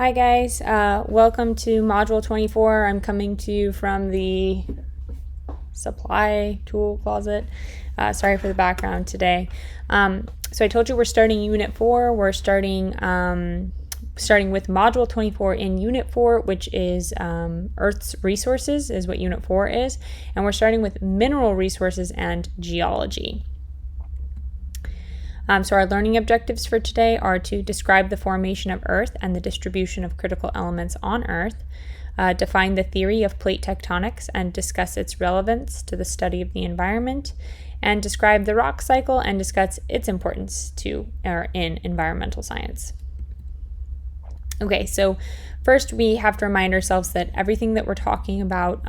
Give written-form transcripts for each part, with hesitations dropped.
Hi guys, welcome to Module 24. I'm coming to you from the supply tool closet. Sorry for the background today. So I told you we're starting Unit 4. We're starting with Module 24 in Unit 4, which is Earth's resources, is what Unit 4 is. And we're starting with mineral resources and geology. So our learning objectives for today are to describe the formation of Earth and the distribution of critical elements on Earth, define the theory of plate tectonics and discuss its relevance to the study of the environment, and describe the rock cycle and discuss its importance in environmental science. Okay, so first we have to remind ourselves that everything that we're talking about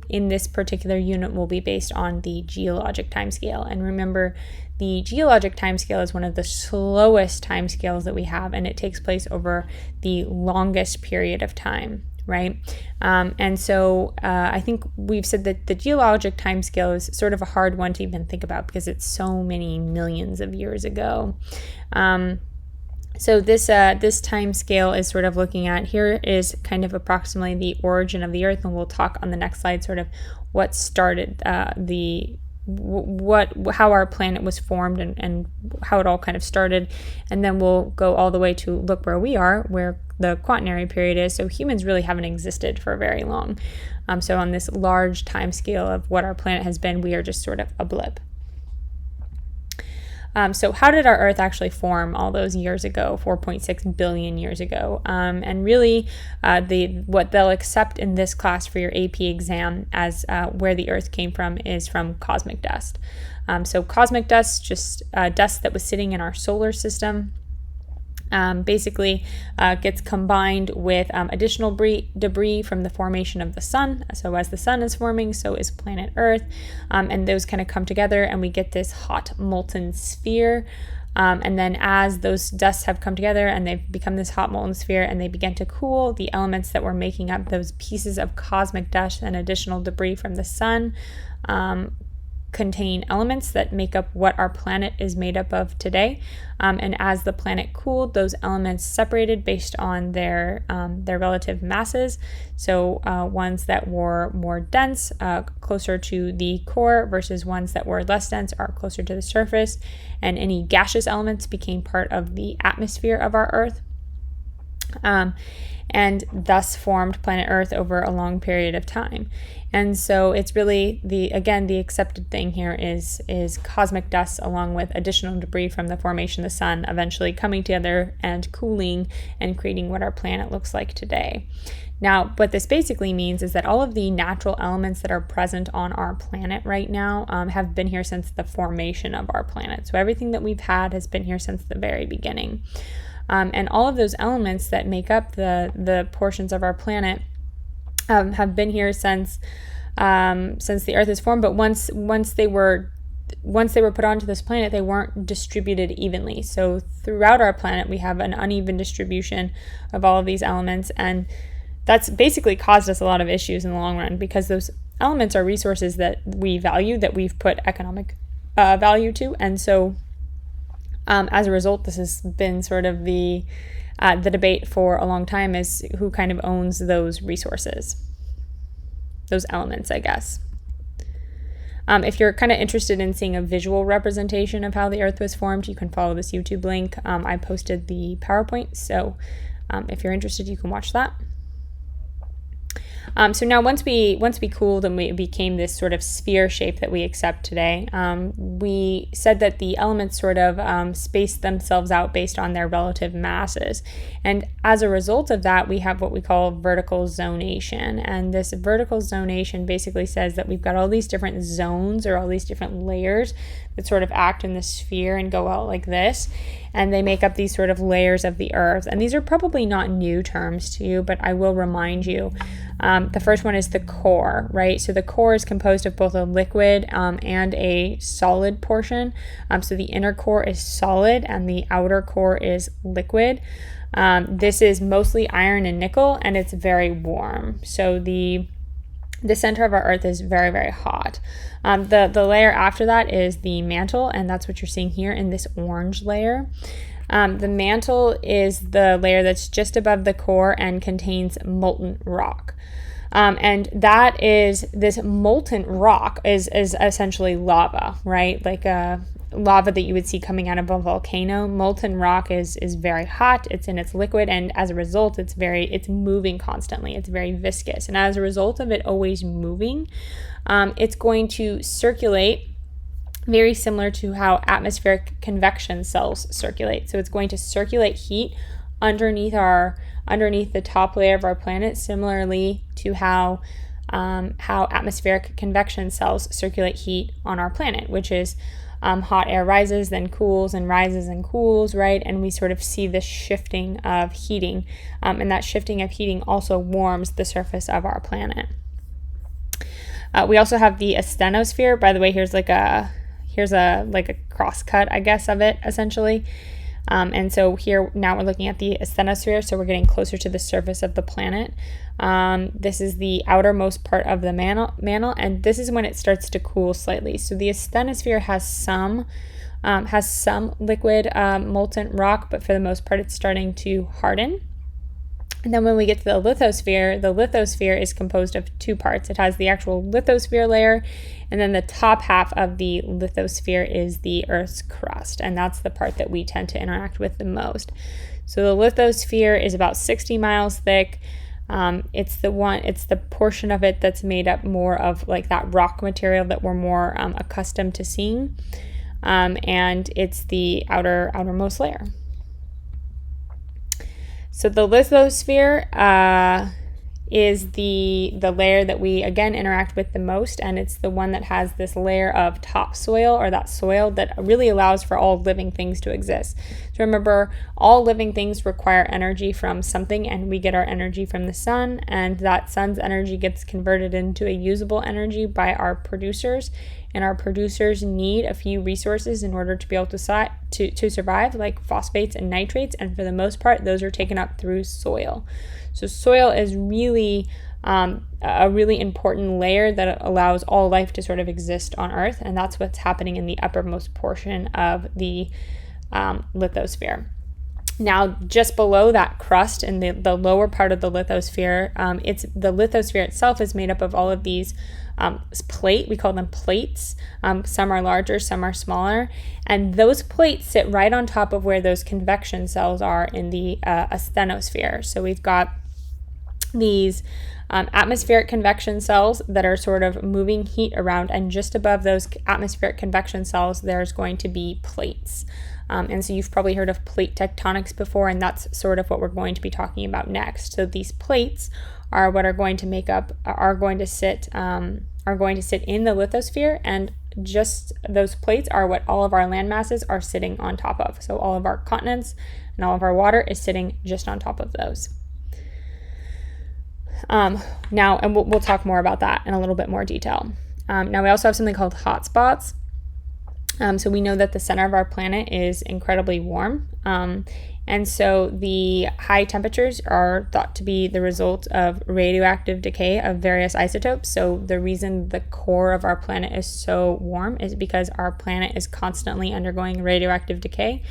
in this particular unit will be based on the geologic timescale. And remember, the geologic timescale is one of the slowest timescales that we have, and it takes place over the longest period of time, right? And so I think we've said that the geologic timescale is sort of a hard one to even think about because it's so many millions of years ago. So this time scale is sort of looking at, here is kind of approximately the origin of the Earth, and we'll talk on the next slide sort of what started how our planet was formed and how it all kind of started, and then we'll go all the way to look where we are, where the Quaternary period is. So humans really haven't existed for very long. So on this large time scale of what our planet has been, we are just sort of a blip. So how did our Earth actually form all those years ago, 4.6 billion years ago? And really, what they'll accept in this class for your AP exam as where the Earth came from is from cosmic dust. So cosmic dust, just dust that was sitting in our solar system, basically gets combined with additional debris from the formation of the sun. So as the sun is forming, so is planet Earth, and those kind of come together and we get this hot molten sphere. And then as those dusts have come together and they've become this hot molten sphere and they begin to cool, the elements that were making up those pieces of cosmic dust and additional debris from the sun contain elements that make up what our planet is made up of today. And as the planet cooled, those elements separated based on their relative masses. So ones that were more dense, closer to the core, versus ones that were less dense, are closer to the surface. And any gaseous elements became part of the atmosphere of our Earth. And thus formed planet Earth over a long period of time. And so it's really the accepted thing here is cosmic dust along with additional debris from the formation of the sun eventually coming together and cooling and creating what our planet looks like today. Now, what this basically means is that all of the natural elements that are present on our planet right now have been here since the formation of our planet. So everything that we've had has been here since the very beginning. And all of those elements that make up the portions of our planet have been here since the Earth is formed. But once they were put onto this planet, they weren't distributed evenly. So throughout our planet, we have an uneven distribution of all of these elements, and that's basically caused us a lot of issues in the long run because those elements are resources that we value, that we've put economic value to, and so. As a result, this has been sort of the debate for a long time is who kind of owns those resources, those elements, I guess. If you're kind of interested in seeing a visual representation of how the Earth was formed, you can follow this YouTube link. I posted the PowerPoint, so if you're interested, you can watch that. So now once we cooled and we became this sort of sphere shape that we accept today, we said that the elements sort of spaced themselves out based on their relative masses. And as a result of that, we have what we call vertical zonation. And this vertical zonation basically says that we've got all these different zones or all these different layers that sort of act in the sphere and go out like this. And they make up these sort of layers of the Earth. And these are probably not new terms to you, but I will remind you. The first one is the core, right? So the core is composed of both a liquid and a solid portion. So the inner core is solid and the outer core is liquid. This is mostly iron and nickel, and it's very warm. So the center of our Earth is very, very hot. The layer after that is the mantle, and that's what you're seeing here in this orange layer. The mantle is the layer that's just above the core and contains molten rock. And that is, this molten rock is essentially lava, right? Like a lava that you would see coming out of a volcano. Molten rock is very hot, it's in its liquid, and as a result it's moving constantly. It's very viscous, and as a result of it always moving, it's going to circulate very similar to how atmospheric convection cells circulate. So it's going to circulate heat underneath the top layer of our planet, similarly to how atmospheric convection cells circulate heat on our planet, which is hot air rises, then cools, and rises and cools, right? And we sort of see this shifting of heating, and that shifting of heating also warms the surface of our planet. We also have the asthenosphere. By the way, here's a cross cut, I guess, of it essentially. And so here now we're looking at the asthenosphere, so we're getting closer to the surface of the planet. This is the outermost part of the mantle, and this is when it starts to cool slightly. So the asthenosphere has some liquid molten rock, but for the most part it's starting to harden. And then when we get to the lithosphere is composed of two parts. It has the actual lithosphere layer, and then the top half of the lithosphere is the Earth's crust, and that's the part that we tend to interact with the most. So the lithosphere is about 60 miles thick. It's the portion of it that's made up more of like that rock material that we're more accustomed to seeing, and it's the outermost layer. So the lithosphere is the layer that we again interact with the most, and it's the one that has this layer of topsoil, or that soil that really allows for all living things to exist. So remember, all living things require energy from something, and we get our energy from the sun, and that sun's energy gets converted into a usable energy by our producers, and our producers need a few resources in order to be able to survive, like phosphates and nitrates, and for the most part those are taken up through soil. So soil is really a really important layer that allows all life to sort of exist on Earth, and that's what's happening in the uppermost portion of the lithosphere. Now, just below that crust, in the lower part of the lithosphere, the lithosphere itself is made up of all of these we call them plates. Some are larger, some are smaller, and those plates sit right on top of where those convection cells are in the asthenosphere. So we've got these atmospheric convection cells that are sort of moving heat around, and just above those atmospheric convection cells there's going to be plates. And so you've probably heard of plate tectonics before, and that's sort of what we're going to be talking about next. So these plates are what are going to sit in the lithosphere, and just those plates are what all of our land masses are sitting on top of. So all of our continents and all of our water is sitting just on top of those. Now, and we'll talk more about that in a little bit more detail. Now we also have something called hotspots. So we know that the center of our planet is incredibly warm. And so the high temperatures are thought to be the result of radioactive decay of various isotopes. So the reason the core of our planet is so warm is because our planet is constantly undergoing radioactive decay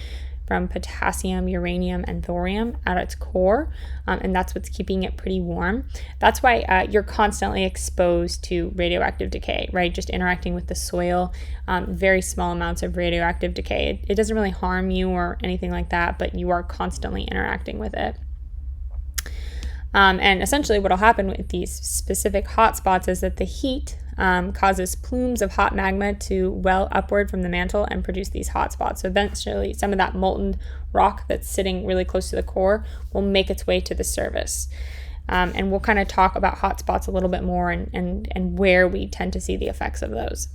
from potassium, uranium, and thorium at its core, and that's what's keeping it pretty warm. That's why you're constantly exposed to radioactive decay, right? Just interacting with the soil, very small amounts of radioactive decay. It doesn't really harm you or anything like that, but you are constantly interacting with it. And essentially what will happen with these specific hotspots is that the heat causes plumes of hot magma to well upward from the mantle and produce these hotspots. So eventually some of that molten rock that's sitting really close to the core will make its way to the surface. And we'll kind of talk about hotspots a little bit more and where we tend to see the effects of those.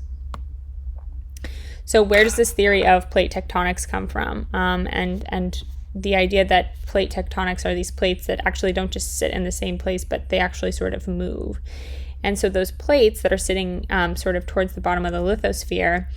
So where does this theory of plate tectonics come from? And the idea that plate tectonics are these plates that actually don't just sit in the same place, but they actually sort of move. And so those plates that are sitting sort of towards the bottom of the lithosphere,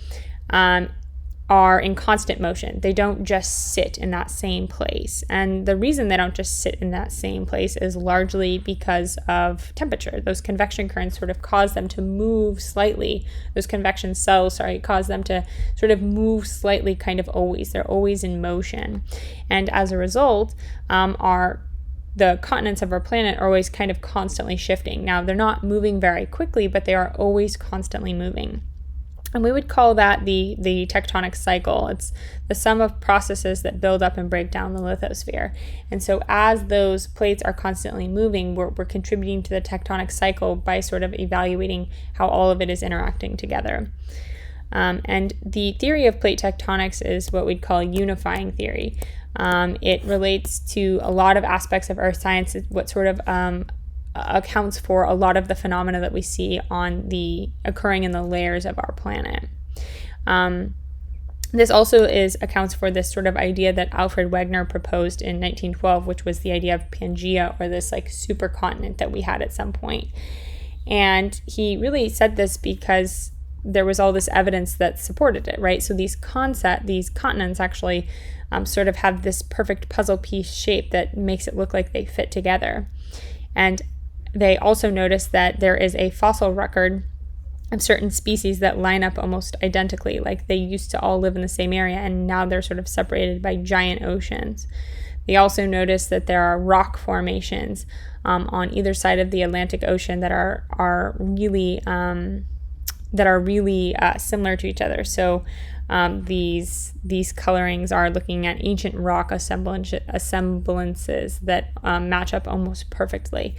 are in constant motion. They don't just sit in that same place. And the reason they don't just sit in that same place is largely because of temperature. Those convection currents sort of cause them to move slightly. Those convection cells, cause them to sort of move slightly kind of always. They're always in motion. And as a result, the continents of our planet are always kind of constantly shifting. Now, they're not moving very quickly, but they are always constantly moving. And we would call that the tectonic cycle. It's the sum of processes that build up and break down the lithosphere. And so as those plates are constantly moving, we're contributing to the tectonic cycle by sort of evaluating how all of it is interacting together. And the theory of plate tectonics is what we'd call unifying theory. It relates to a lot of aspects of earth science, what sort of accounts for a lot of the phenomena that we see occurring in the layers of our planet. This also accounts for this sort of idea that Alfred Wegener proposed in 1912, which was the idea of Pangaea, or this like supercontinent that we had at some point. And he really said this because there was all this evidence that supported it, right? So these continents actually sort of have this perfect puzzle piece shape that makes it look like they fit together. And they also noticed that there is a fossil record of certain species that line up almost identically, like they used to all live in the same area and now they're sort of separated by giant oceans. They also noticed that there are rock formations on either side of the Atlantic Ocean that are really similar to each other. So these colorings are looking at ancient rock assemblances that match up almost perfectly.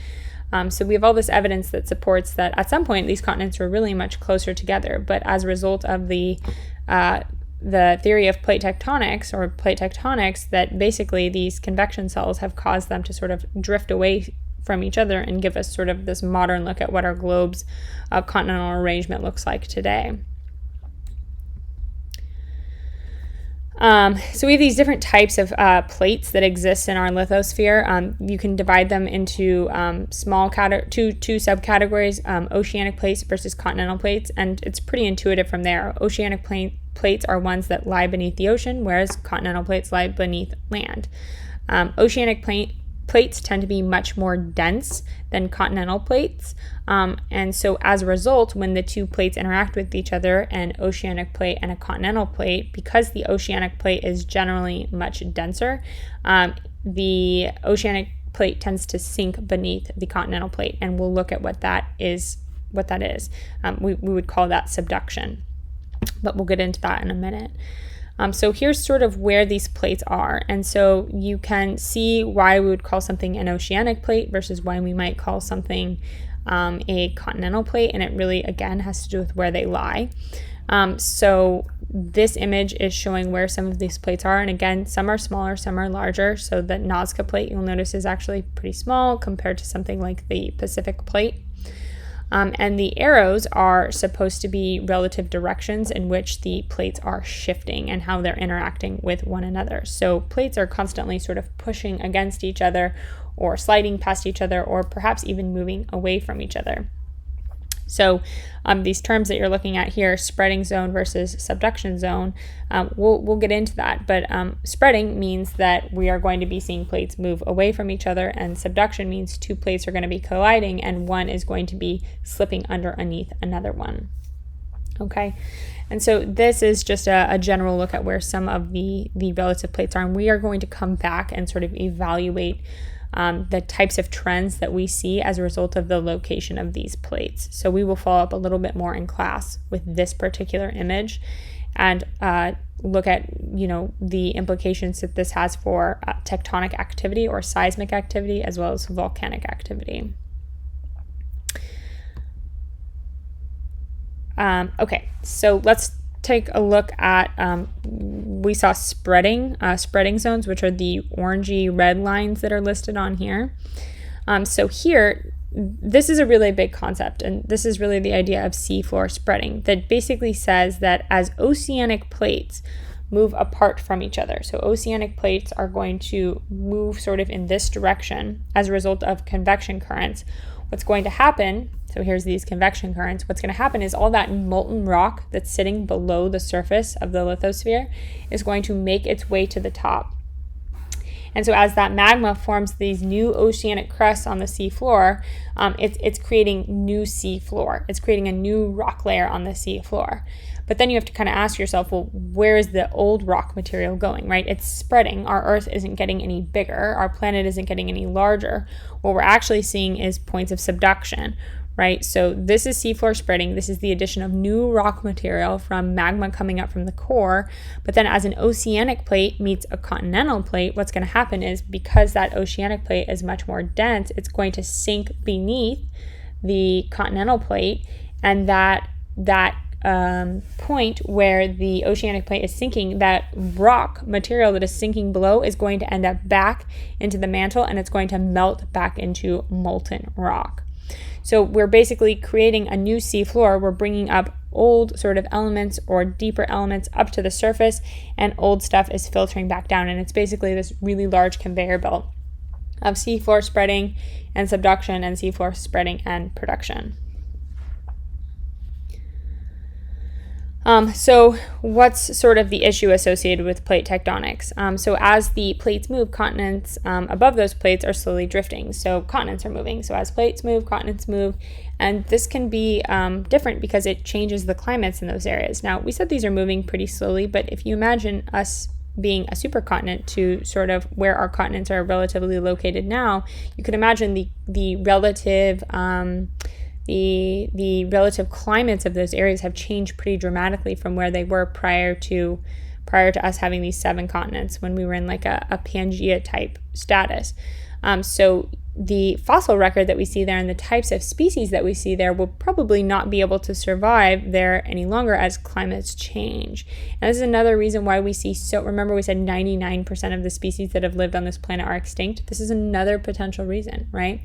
So we have all this evidence that supports that at some point these continents were really much closer together, but as a result of the theory of plate tectonics, that basically these convection cells have caused them to sort of drift away from each other and give us sort of this modern look at what our globe's continental arrangement looks like today. So we have these different types of plates that exist in our lithosphere. You can divide them into two subcategories, oceanic plates versus continental plates, and it's pretty intuitive from there. Oceanic plates are ones that lie beneath the ocean, whereas continental plates lie beneath land. Oceanic plates tend to be much more dense than continental plates, and so as a result, when the two plates interact with each other, an oceanic plate and a continental plate, because the oceanic plate is generally much denser, the oceanic plate tends to sink beneath the continental plate, and we'll look at what that is. We would call that subduction, but we'll get into that in a minute. So here's sort of where these plates are. And so you can see why we would call something an oceanic plate versus why we might call something a continental plate. And it really, again, has to do with where they lie. So this image is showing where some of these plates are. And again, some are smaller, some are larger. So the Nazca plate, you'll notice, is actually pretty small compared to something like the Pacific plate. And the arrows are supposed to be relative directions in which the plates are shifting and how they're interacting with one another. So plates are constantly sort of pushing against each other or sliding past each other or perhaps even moving away from each other. So these terms that you're looking at here, spreading zone versus subduction zone, we'll get into that. But spreading means that we are going to be seeing plates move away from each other, and subduction means two plates are going to be colliding and one is going to be slipping underneath another one. Okay, and so this is just a general look at where some of the relative plates are, and we are going to come back and sort of evaluate the types of trends that we see as a result of the location of these plates. So we will follow up a little bit more in class with this particular image and look at, the implications that this has for tectonic activity or seismic activity as well as volcanic activity. Okay, so let's take a look at, we saw spreading zones, which are the orangey red lines that are listed on here. So here, this is a really big concept, and this is really the idea of seafloor spreading that basically says that as oceanic plates move apart from each other. So oceanic plates are going to move sort of in this direction as a result of convection currents. What's going to happen, so here's these convection currents, what's going to happen is all that molten rock that's sitting below the surface of the lithosphere is going to make its way to the top. And so as that magma forms these new oceanic crusts on the sea floor, it's creating new sea floor. It's creating a new rock layer on the sea floor. But then you have to kind of ask yourself, well, where is the old rock material going, right? It's spreading. Our Earth isn't getting any bigger. Our planet isn't getting any larger. What we're actually seeing is points of subduction, right? So this is seafloor spreading. This is the addition of new rock material from magma coming up from the core. But then as an oceanic plate meets a continental plate, what's going to happen is because that oceanic plate is much more dense, it's going to sink beneath the continental plate, and that point where the oceanic plate is sinking, that rock material that is sinking below is going to end up back into the mantle, and it's going to melt back into molten rock. So we're basically creating a new seafloor. We're bringing up old sort of elements or deeper elements up to the surface, and old stuff is filtering back down. And it's basically this really large conveyor belt of seafloor spreading and subduction, and seafloor spreading and production. So what's sort of the issue associated with plate tectonics? So as the plates move, continents above those plates are slowly drifting. So continents are moving. So as plates move, continents move. And this can be different because it changes the climates in those areas. Now, we said these are moving pretty slowly, but if you imagine us being a supercontinent to sort of where our continents are relatively located now, you could imagine the relative the relative climates of those areas have changed pretty dramatically from where they were prior to us having these 7 continents, when we were in like a Pangea type status. So the fossil record that we see there and the types of species that we see there will probably not be able to survive there any longer as climates change. And this is another reason why we see, remember we said 99% of the species that have lived on this planet are extinct? This is another potential reason, right?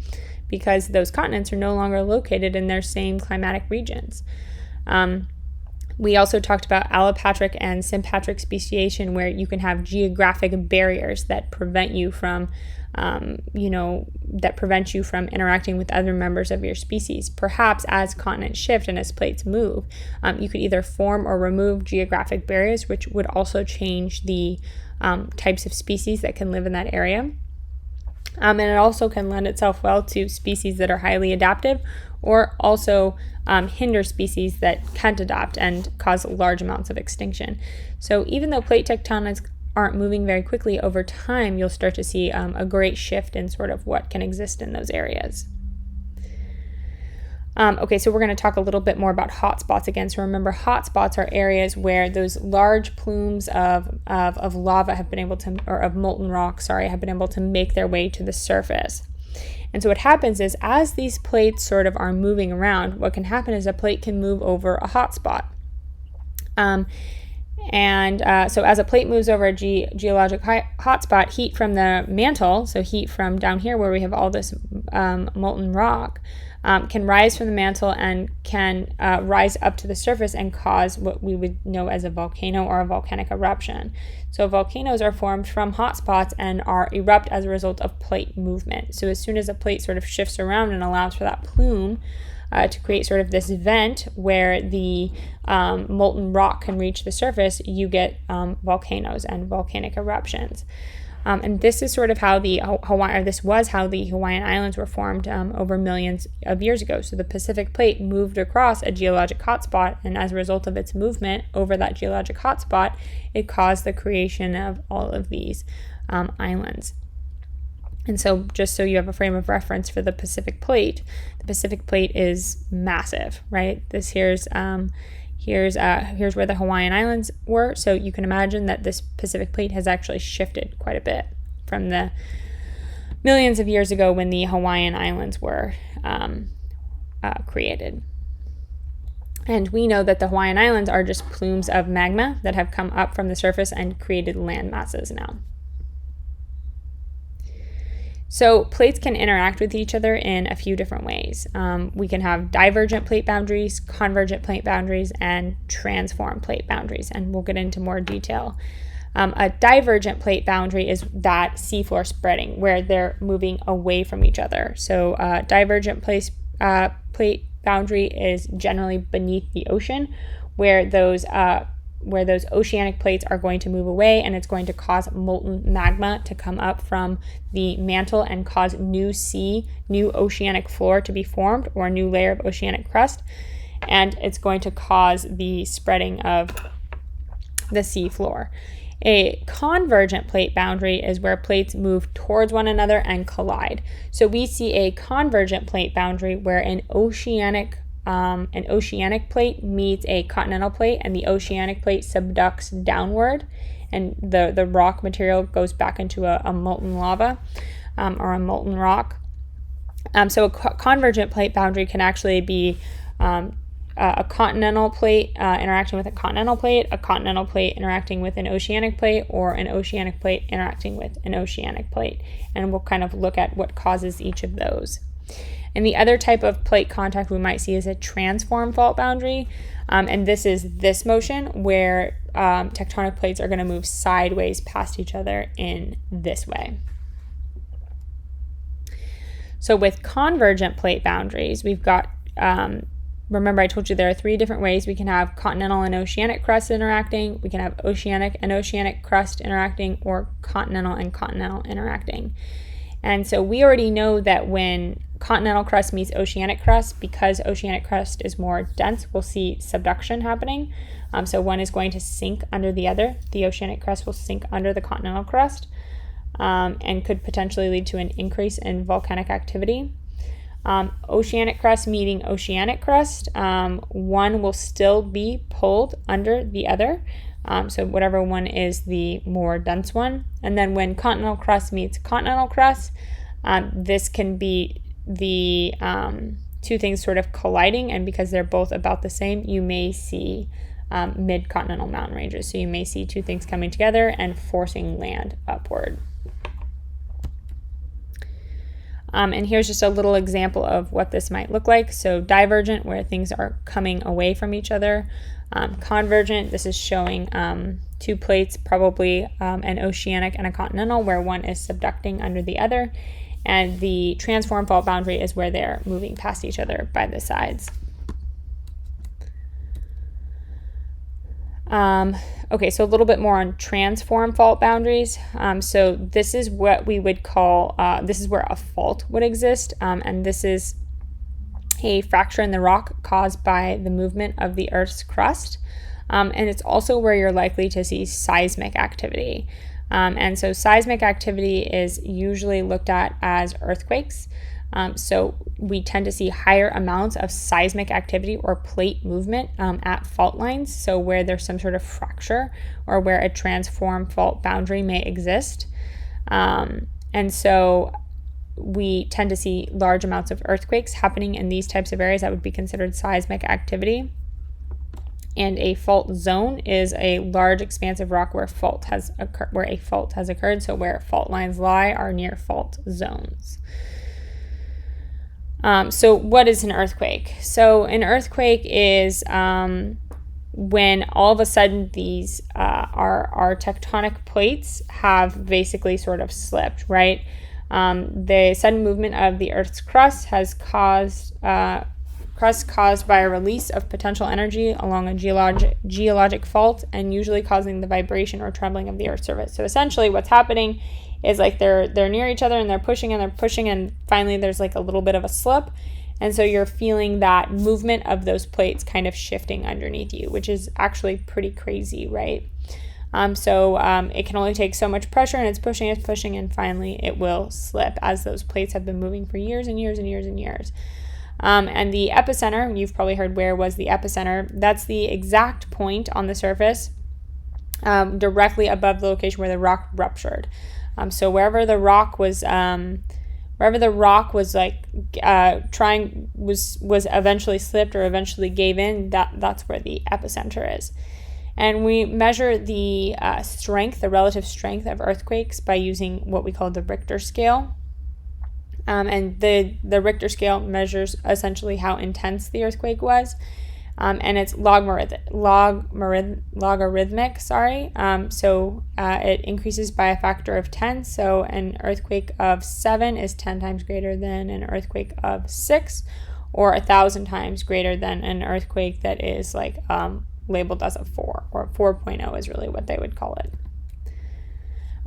Because those continents are no longer located in their same climatic regions. We also talked about allopatric and sympatric speciation, where you can have geographic barriers that prevent you from, interacting with other members of your species. Perhaps as continents shift and as plates move, you could either form or remove geographic barriers, which would also change the types of species that can live in that area. And it also can lend itself well to species that are highly adaptive, or also hinder species that can't adapt and cause large amounts of extinction. So even though plate tectonics aren't moving very quickly, over time you'll start to see a great shift in sort of what can exist in those areas. Okay, so we're going to talk a little bit more about hotspots again. So remember, hotspots are areas where those large plumes of lava have been able to, or of molten rock, have been able to make their way to the surface. And so what happens is, as these plates sort of are moving around, what can happen is a plate can move over a hotspot. So as a plate moves over a geologic hotspot, heat from the mantle, so heat from down here where we have all this molten rock, can rise from the mantle and can rise up to the surface and cause what we would know as a volcano or a volcanic eruption. So volcanoes are formed from hotspots and are erupt as a result of plate movement. So as soon as a plate sort of shifts around and allows for that plume to create sort of this vent where the molten rock can reach the surface, you get volcanoes and volcanic eruptions. And this is sort of how this was how the Hawaiian Islands were formed over millions of years ago. So the Pacific Plate moved across a geologic hotspot, and as a result of its movement over that geologic hotspot, it caused the creation of all of these islands. And so just so you have a frame of reference for the Pacific Plate is massive, right? Here's where the Hawaiian Islands were. So you can imagine that this Pacific Plate has actually shifted quite a bit from the millions of years ago when the Hawaiian Islands were created. And we know that the Hawaiian Islands are just plumes of magma that have come up from the surface and created land masses now. So plates can interact with each other in a few different ways. We can have divergent plate boundaries, convergent plate boundaries, and transform plate boundaries, and we'll get into more detail. A divergent plate boundary is that seafloor spreading, where they're moving away from each other. So divergent plate boundary is generally beneath the ocean, where those oceanic plates are going to move away, and it's going to cause molten magma to come up from the mantle and cause new oceanic floor to be formed, or a new layer of oceanic crust, and it's going to cause the spreading of the sea floor. A convergent plate boundary is where plates move towards one another and collide. So we see a convergent plate boundary where an oceanic plate meets a continental plate, and the oceanic plate subducts downward, and the rock material goes back into a molten lava or a molten rock. So a convergent plate boundary can actually be a continental plate interacting with a continental plate interacting with an oceanic plate, or an oceanic plate interacting with an oceanic plate. And we'll kind of look at what causes each of those. And the other type of plate contact we might see is a transform fault boundary. And this is this motion where tectonic plates are going to move sideways past each other in this way. So with convergent plate boundaries, we've got, remember I told you there are 3 different ways. We can have continental and oceanic crust interacting, we can have oceanic and oceanic crust interacting, or continental and continental interacting. And so we already know that when continental crust meets oceanic crust, because oceanic crust is more dense, we'll see subduction happening. So one is going to sink under the other. The oceanic crust will sink under the continental crust, and could potentially lead to an increase in volcanic activity. Oceanic crust meeting oceanic crust, one will still be pulled under the other. So whatever one is the more dense one. And then when continental crust meets continental crust, this can be the 2 things sort of colliding, and because they're both about the same, you may see mid-continental mountain ranges. So you may see 2 things coming together and forcing land upward. And here's just a little example of what this might look like. So divergent, where things are coming away from each other. Convergent, this is showing 2 plates, probably an oceanic and a continental, where one is subducting under the other. And the transform fault boundary is where they're moving past each other by the sides. Okay, so a little bit more on transform fault boundaries. So this is what we would call, this is where a fault would exist, and this is a fracture in the rock caused by the movement of the Earth's crust. And it's also where you're likely to see seismic activity. And so seismic activity is usually looked at as earthquakes. So we tend to see higher amounts of seismic activity or plate movement at fault lines, so where there's some sort of fracture or where a transform fault boundary may exist. And so we tend to see large amounts of earthquakes happening in these types of areas that would be considered seismic activity. And a fault zone is a large expanse of rock where a fault has occurred. So where fault lines lie are near fault zones. So what is an earthquake? So an earthquake is when all of a sudden these our tectonic plates have basically sort of slipped, right? The sudden movement of the Earth's crust has caused by a release of potential energy along a geologic fault, and usually causing the vibration or trembling of the Earth's surface. So essentially what's happening is like they're near each other and they're pushing and finally there's like a little bit of a slip, and so you're feeling that movement of those plates kind of shifting underneath you, which is actually pretty crazy, right? It can only take so much pressure, and it's pushing, and finally it will slip, as those plates have been moving for years and years and years and years. And the epicenter, you've probably heard, where was the epicenter? That's the exact point on the surface directly above the location where the rock ruptured. So wherever the rock was was eventually slipped or eventually gave in, that's where the epicenter is. And we measure the relative strength of earthquakes by using what we call the Richter scale. And the Richter scale measures essentially how intense the earthquake was. And it's logarithmic. So it increases by a factor of 10. So an earthquake of 7 is 10 times greater than an earthquake of 6, or 1,000 times greater than an earthquake that is like labeled as a 4, or 4.0 is really what they would call it.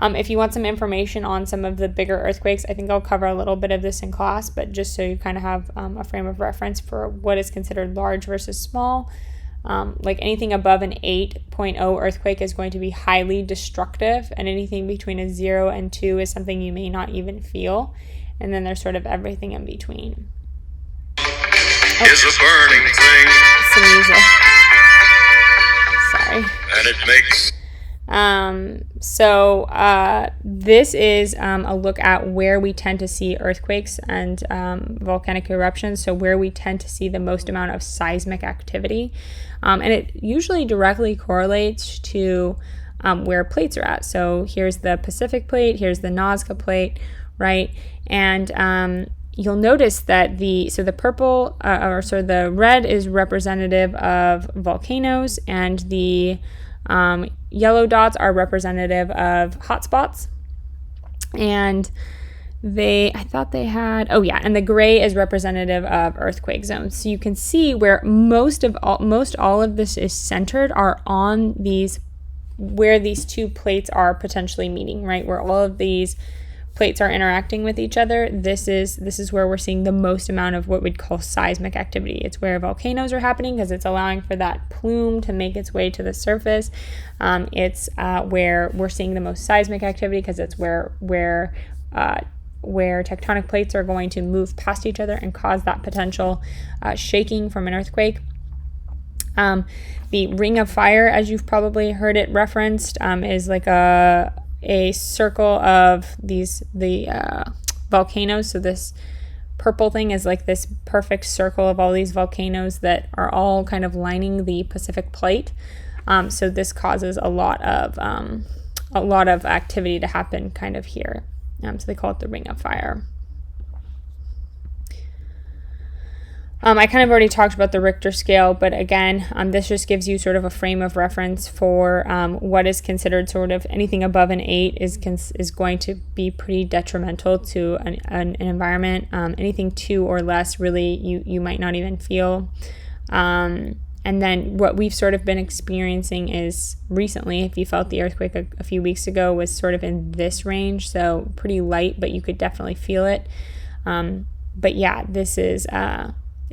If you want some information on some of the bigger earthquakes, I think I'll cover a little bit of this in class, but just so you kind of have a frame of reference for what is considered large versus small. Like anything above an 8.0 earthquake is going to be highly destructive, and anything between a 0 and 2 is something you may not even feel. And then there's sort of everything in between. Is a burning thing. Some music. Sorry. And it makes... This is a look at where we tend to see earthquakes and volcanic eruptions, so where we tend to see the most amount of seismic activity. And it usually directly correlates to where plates are at. So here's the Pacific plate, here's the Nazca plate, right? And you'll notice that the purple, the red is representative of volcanoes, and the yellow dots are representative of hotspots. And and the gray is representative of earthquake zones. So you can see where most all of this is centered are on where these two plates are potentially meeting, right? Where all of these plates are interacting with each other. This is where we're seeing the most amount of what we'd call seismic activity. It's where volcanoes are happening because it's allowing for that plume to make its way to the surface. It's where we're seeing the most seismic activity because it's where tectonic plates are going to move past each other and cause that potential shaking from an earthquake. The Ring of Fire, as you've probably heard it referenced, is like a circle of the volcanoes. So this purple thing is like this perfect circle of all these volcanoes that are all kind of lining the Pacific plate. So this causes a lot of activity to happen kind of here. So they call it the Ring of Fire. I kind of already talked about the Richter scale, but again, this just gives you sort of a frame of reference for what is considered sort of anything above an 8 is going to be pretty detrimental to an environment. Anything 2 or less, really, you might not even feel. And then what we've sort of been experiencing is recently, if you felt the earthquake a few weeks ago, was sort of in this range, so pretty light, but you could definitely feel it. But yeah, this is...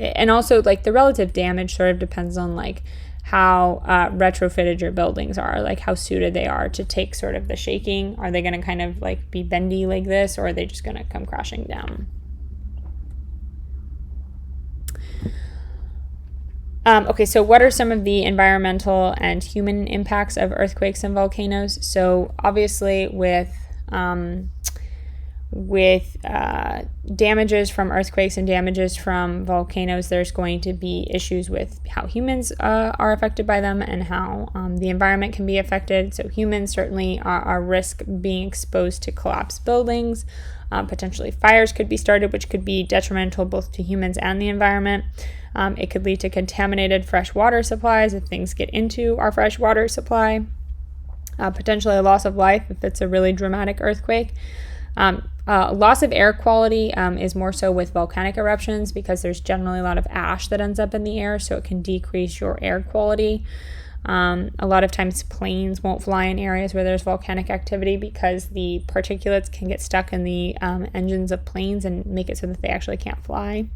and also, like, the relative damage sort of depends on, like, how retrofitted your buildings are, like how suited they are to take sort of the shaking. Are they going to kind of, like, be bendy like this, or are they just going to come crashing down? Okay, so what are some of the environmental and human impacts of earthquakes and volcanoes? So obviously with damages from earthquakes and damages from volcanoes, there's going to be issues with how humans are affected by them and how the environment can be affected. So humans certainly are risk being exposed to collapsed buildings. Potentially fires could be started, which could be detrimental both to humans and the environment. It could lead to contaminated fresh water supplies if things get into our fresh water supply. Potentially a loss of life if it's a really dramatic earthquake. Loss of air quality is more so with volcanic eruptions because there's generally a lot of ash that ends up in the air, so it can decrease your air quality. A lot of times planes won't fly in areas where there's volcanic activity because the particulates can get stuck in the engines of planes and make it so that they actually can't fly.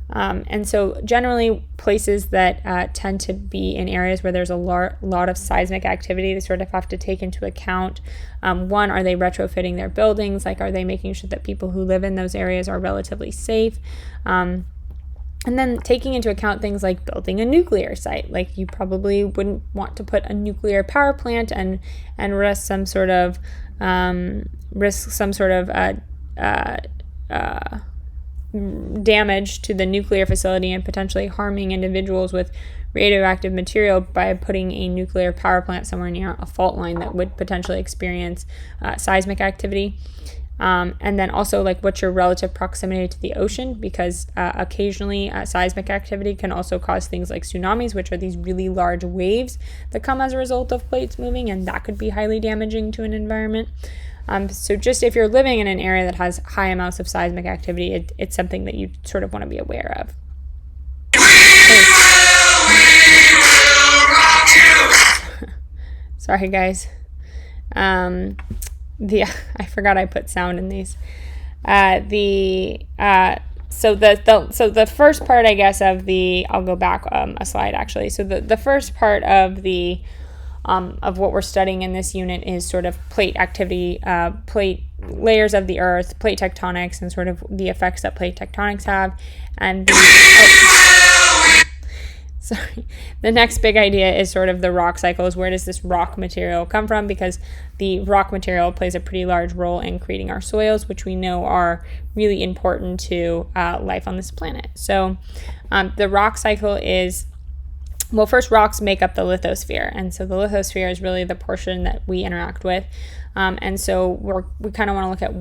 And so generally places that tend to be in areas where there's a lot of seismic activity, they sort of have to take into account, one, are they retrofitting their buildings? Like, are they making sure that people who live in those areas are relatively safe? And then taking into account things like building a nuclear site. Like, you probably wouldn't want to put a nuclear power plant and risk some sort of damage to the nuclear facility and potentially harming individuals with radioactive material by putting a nuclear power plant somewhere near a fault line that would potentially experience seismic activity. And then also like what's your relative proximity to the ocean, because occasionally seismic activity can also cause things like tsunamis, which are these really large waves that come as a result of plates moving, and that could be highly damaging to an environment. So just if you're living in an area that has high amounts of seismic activity, it's something that you sort of want to be aware of. Sorry guys. I forgot I put sound in these. So the first part, I guess, of I'll go back a slide actually. So the first part of of what we're studying in this unit is sort of plate activity, plate layers of the earth, plate tectonics, and sort of the effects that plate tectonics have. And the next big idea is sort of the rock cycles. Where does this rock material come from? Because the rock material plays a pretty large role in creating our soils, which we know are really important to life on this planet. So the rock cycle is, well, first, rocks make up the lithosphere. And so the lithosphere is really the portion that we interact with. And so we kind of want to look at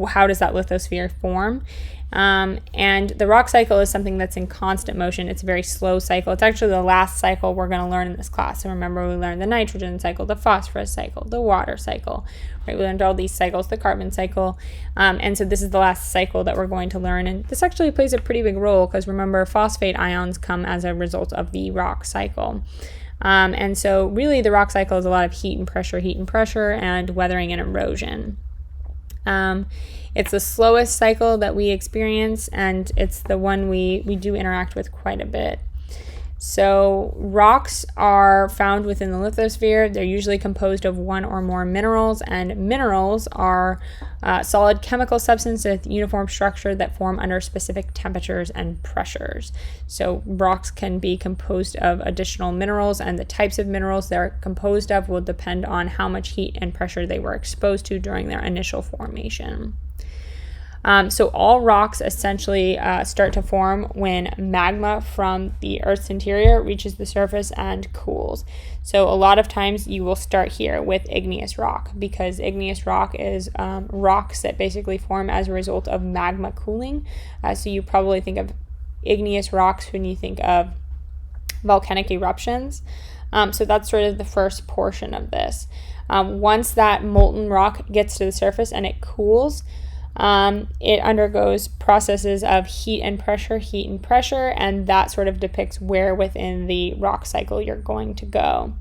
how does that lithosphere form. And the rock cycle is something that's in constant motion. It's a very slow cycle. It's actually the last cycle we're going to learn in this class. So remember, we learned the nitrogen cycle, the phosphorus cycle, the water cycle, right? We learned all these cycles, the carbon cycle. And so this is the last cycle that we're going to learn. And this actually plays a pretty big role because remember, phosphate ions come as a result of the rock cycle. And so really the rock cycle is a lot of heat and pressure, and weathering and erosion. It's the slowest cycle that we experience, and it's the one we do interact with quite a bit. So rocks are found within the lithosphere. They're usually composed of one or more minerals, and minerals are solid chemical substances with uniform structure that form under specific temperatures and pressures. So rocks can be composed of additional minerals, and the types of minerals they're composed of will depend on how much heat and pressure they were exposed to during their initial formation. So all rocks essentially start to form when magma from the Earth's interior reaches the surface and cools. So a lot of times you will start here with igneous rock, because igneous rock is rocks that basically form as a result of magma cooling. So you probably think of igneous rocks when you think of volcanic eruptions. So that's sort of the first portion of this. Once that molten rock gets to the surface and it cools, it undergoes processes of heat and pressure, and that sort of depicts where within the rock cycle you're going to go.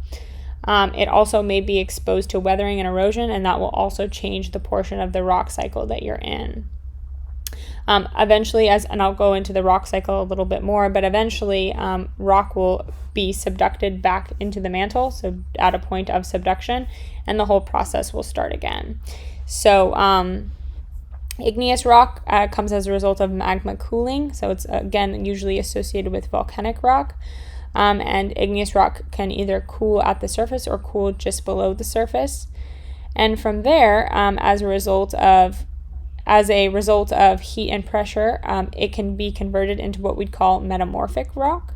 It also may be exposed to weathering and erosion, and that will also change the portion of the rock cycle that you're in. Eventually, and I'll go into the rock cycle a little bit more, but eventually rock will be subducted back into the mantle, so at a point of subduction, and the whole process will start again. So igneous rock comes as a result of magma cooling, so it's again usually associated with volcanic rock, and igneous rock can either cool at the surface or cool just below the surface. And from there, as a result of heat and pressure, it can be converted into what we'd call metamorphic rock.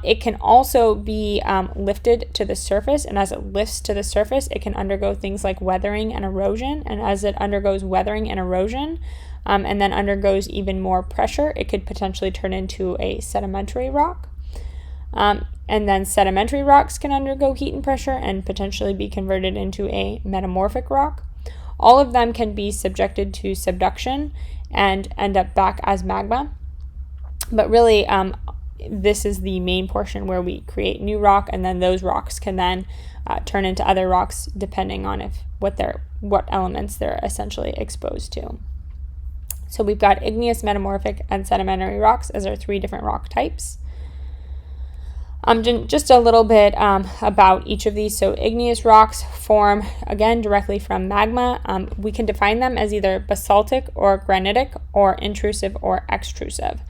It can also be lifted to the surface, and as it lifts to the surface, it can undergo things like weathering and erosion. And as it undergoes weathering and erosion, and then undergoes even more pressure, it could potentially turn into a sedimentary rock. And then sedimentary rocks can undergo heat and pressure and potentially be converted into a metamorphic rock. All of them can be subjected to subduction and end up back as magma. But really, this is the main portion where we create new rock, and then those rocks can then turn into other rocks depending on what elements they're essentially exposed to. So we've got igneous, metamorphic, and sedimentary rocks as our three different rock types. Just a little bit about each of these. So igneous rocks form, again, directly from magma. We can define them as either basaltic or granitic, or intrusive or extrusive.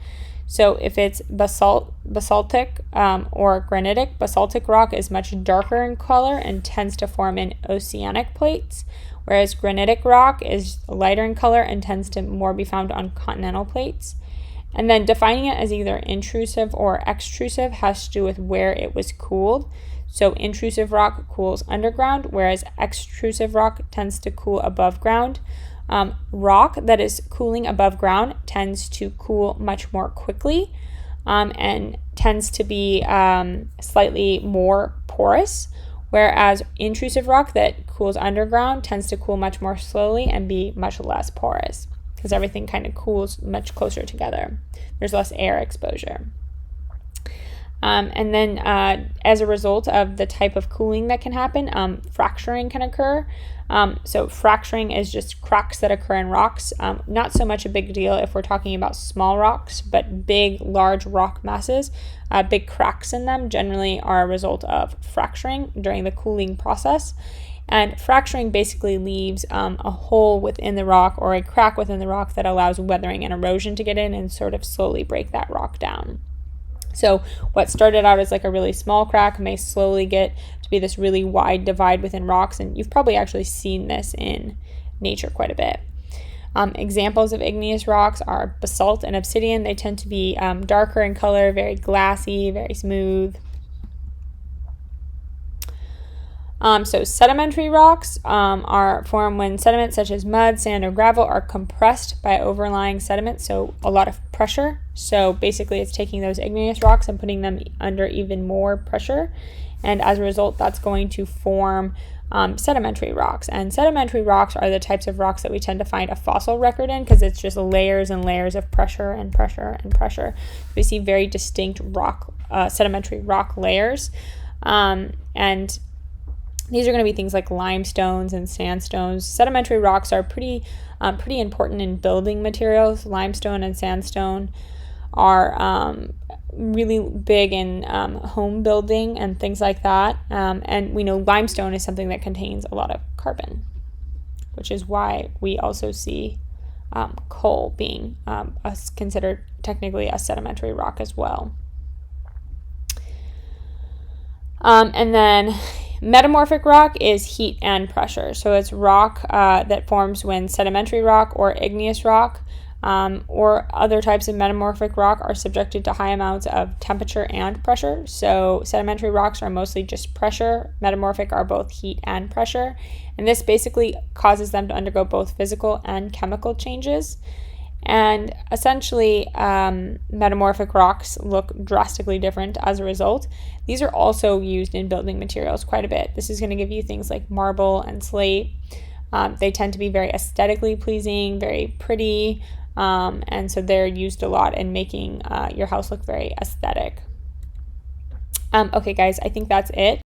So if it's basaltic or granitic, basaltic rock is much darker in color and tends to form in oceanic plates, whereas granitic rock is lighter in color and tends to more be found on continental plates. And then defining it as either intrusive or extrusive has to do with where it was cooled. So intrusive rock cools underground, whereas extrusive rock tends to cool above ground. Rock that is cooling above ground tends to cool much more quickly and tends to be slightly more porous, whereas intrusive rock that cools underground tends to cool much more slowly and be much less porous because everything kind of cools much closer together. There's less air exposure. And then as a result of the type of cooling that can happen, fracturing can occur. So fracturing is just cracks that occur in rocks. Not so much a big deal if we're talking about small rocks, but big, large rock masses, big cracks in them generally are a result of fracturing during the cooling process. And fracturing basically leaves a hole within the rock or a crack within the rock that allows weathering and erosion to get in and sort of slowly break that rock down. So what started out as like a really small crack may slowly get to be this really wide divide within rocks, and you've probably actually seen this in nature quite a bit. Examples of igneous rocks are basalt and obsidian. They tend to be darker in color, very glassy, very smooth. So sedimentary rocks are formed when sediments such as mud, sand, or gravel are compressed by overlying sediment, so a lot of pressure. So basically it's taking those igneous rocks and putting them under even more pressure, and as a result that's going to form sedimentary rocks. And sedimentary rocks are the types of rocks that we tend to find a fossil record in because it's just layers and layers of pressure and pressure and pressure. We see very distinct sedimentary rock layers, and these are going to be things like limestones and sandstones. Sedimentary rocks are pretty important in building materials. Limestone and sandstone are really big in home building and things like that. And we know limestone is something that contains a lot of carbon, which is why we also see coal being considered technically a sedimentary rock as well. And then metamorphic rock is heat and pressure. So it's rock that forms when sedimentary rock or igneous rock or other types of metamorphic rock are subjected to high amounts of temperature and pressure. So sedimentary rocks are mostly just pressure. Metamorphic are both heat and pressure. And this basically causes them to undergo both physical and chemical changes. And essentially, metamorphic rocks look drastically different as a result. These are also used in building materials quite a bit. This is going to give you things like marble and slate. They tend to be very aesthetically pleasing, very pretty, and so they're used a lot in making your house look very aesthetic. Okay, guys, I think that's it.